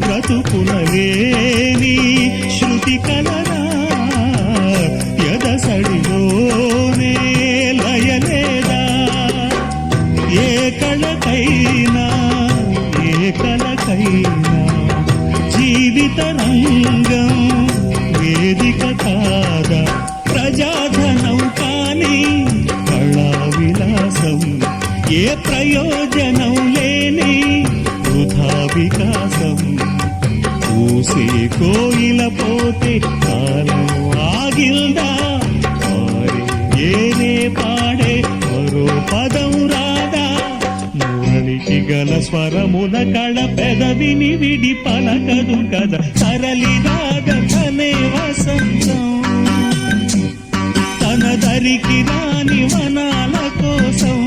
బ్రతుకునలేని శృతి కలరా ఎదసడిలోనే లయలేదా ఏ కళకైనా జీవిత రంగం వేదిక కాదా ప్రజాధనం కాని కళా విలాసం ఏ ప్రయోజనం లేని వృథా వికాసం పూసే కోయిల పోతే కాలం ఆగిల్దా ఏనే పాడే మరో పదం రాదా మురళికి గల స్వరముల కళ పెదవిని విడి పలకదు కదా సరళి రాగనే వసంతం తన దరికి రాని వనాల కోసం